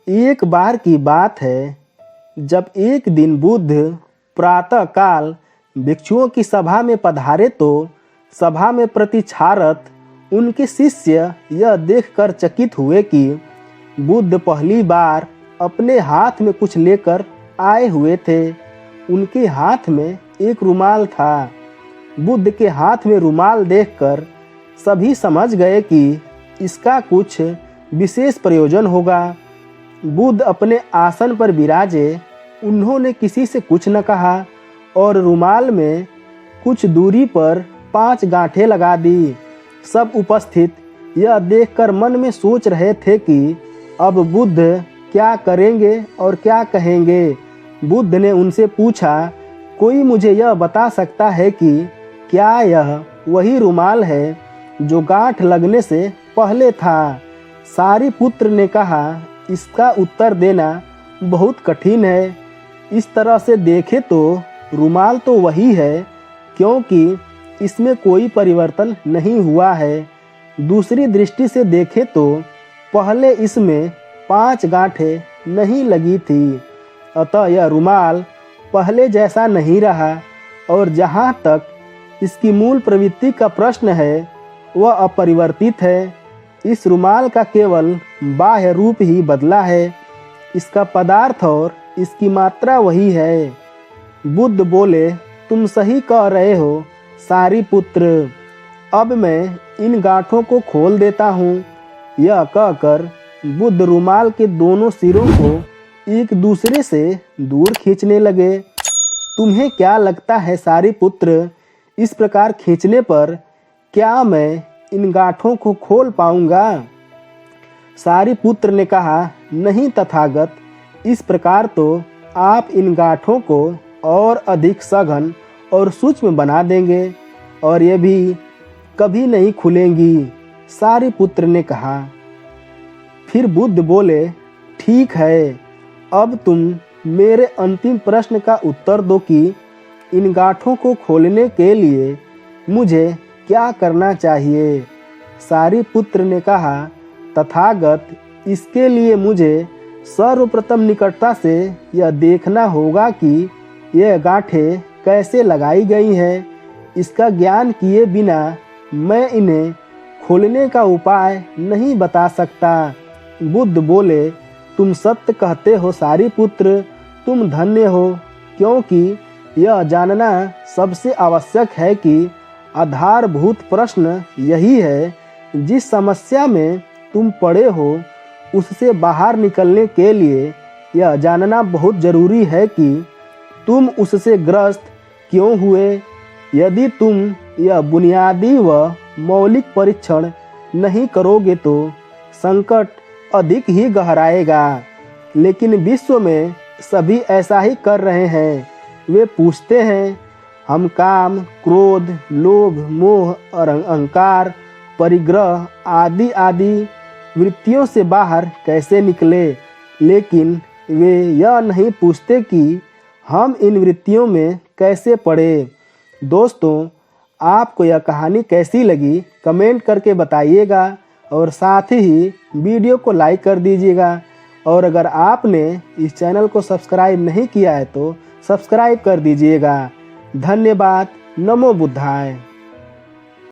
एक बार की बात है, जब एक दिन बुद्ध प्रातः काल भिक्षुओं की सभा में पधारे तो सभा में प्रतिछारत उनके शिष्य यह देखकर चकित हुए कि बुद्ध पहली बार अपने हाथ में कुछ लेकर आए हुए थे। उनके हाथ में एक रुमाल था। बुद्ध के हाथ में रुमाल देखकर सभी समझ गए कि इसका कुछ विशेष प्रयोजन होगा। बुद्ध अपने आसन पर विराजे। उन्होंने किसी से कुछ न कहा और रुमाल में कुछ दूरी पर 5 गांठें लगा दी। सब उपस्थित यह देखकर मन में सोच रहे थे कि अब बुद्ध क्या करेंगे और क्या कहेंगे। बुद्ध ने उनसे पूछा, कोई मुझे यह बता सकता है कि क्या यह वही रुमाल है जो गांठ लगने से पहले था? सारीपुत्र ने कहा, इसका उत्तर देना बहुत कठिन है। इस तरह से देखे तो रुमाल तो वही है, क्योंकि इसमें कोई परिवर्तन नहीं हुआ है। दूसरी दृष्टि से देखे तो पहले इसमें 5 गांठें नहीं लगी थी, अतः यह रुमाल पहले जैसा नहीं रहा। और जहाँ तक इसकी मूल प्रवृत्ति का प्रश्न है, वह अपरिवर्तित है। इस रुमाल का केवल बाह्य रूप ही बदला है। इसका पदार्थ और इसकी मात्रा वही है। बुद्ध बोले, तुम सही कह रहे हो सारीपुत्र। अब मैं इन गांठों को खोल देता हूँ। यह कहकर बुद्ध रुमाल के दोनों सिरों को एक दूसरे से दूर खींचने लगे। तुम्हें क्या लगता है सारीपुत्र, इस प्रकार खींचने पर क्या मैं इन गांठों को खोल पाऊंगा? सारीपुत्र ने कहा, नहीं तथागत, इस प्रकार तो आप इन गांठों को और अधिक सघन और सूक्ष्म बना देंगे और ये भी कभी नहीं खुलेंगी। सारीपुत्र ने कहा। फिर बुद्ध बोले, ठीक है, अब तुम मेरे अंतिम प्रश्न का उत्तर दो कि इन गांठों को खोलने के लिए मुझे क्या करना चाहिए? सारीपुत्र ने कहा, तथागत, इसके लिए मुझे सर्वप्रथम निकटता से यह देखना होगा कि यह गांठें कैसे लगाई गई हैं। इसका ज्ञान किए बिना मैं इन्हें खोलने का उपाय नहीं बता सकता। बुद्ध बोले, तुम सत्य कहते हो सारीपुत्र, तुम धन्य हो, क्योंकि यह जानना सबसे आवश्यक है कि आधारभूत प्रश्न यही है। जिस समस्या में तुम पड़े हो उससे बाहर निकलने के लिए यह जानना बहुत जरूरी है कि तुम उससे ग्रस्त क्यों हुए। यदि तुम यह बुनियादी व मौलिक परीक्षण नहीं करोगे तो संकट अधिक ही गहराएगा। लेकिन विश्व में सभी ऐसा ही कर रहे हैं। वे पूछते हैं, हम काम, क्रोध, लोभ, मोह और अहंकार, परिग्रह आदि आदि वृत्तियों से बाहर कैसे निकले, लेकिन वे यह नहीं पूछते कि हम इन वृत्तियों में कैसे पड़े। दोस्तों, आपको यह कहानी कैसी लगी कमेंट करके बताइएगा और साथ ही वीडियो को लाइक कर दीजिएगा। और अगर आपने इस चैनल को सब्सक्राइब नहीं किया है तो सब्सक्राइब कर दीजिएगा। धन्यवाद। नमो बुद्धाय।